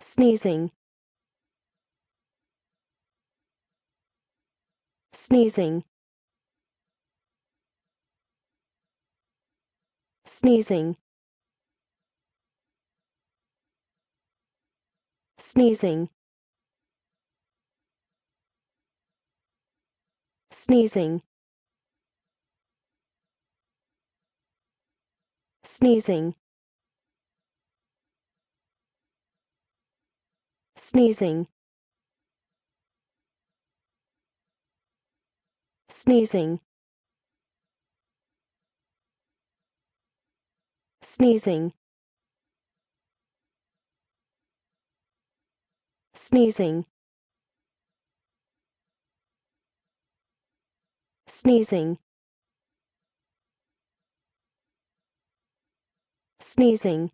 sneezing, sneezing, sneezing, sneezing, sneezing, sneezing, sneezing, sneezing, sneezing, sneezing, sneezing, sneezing,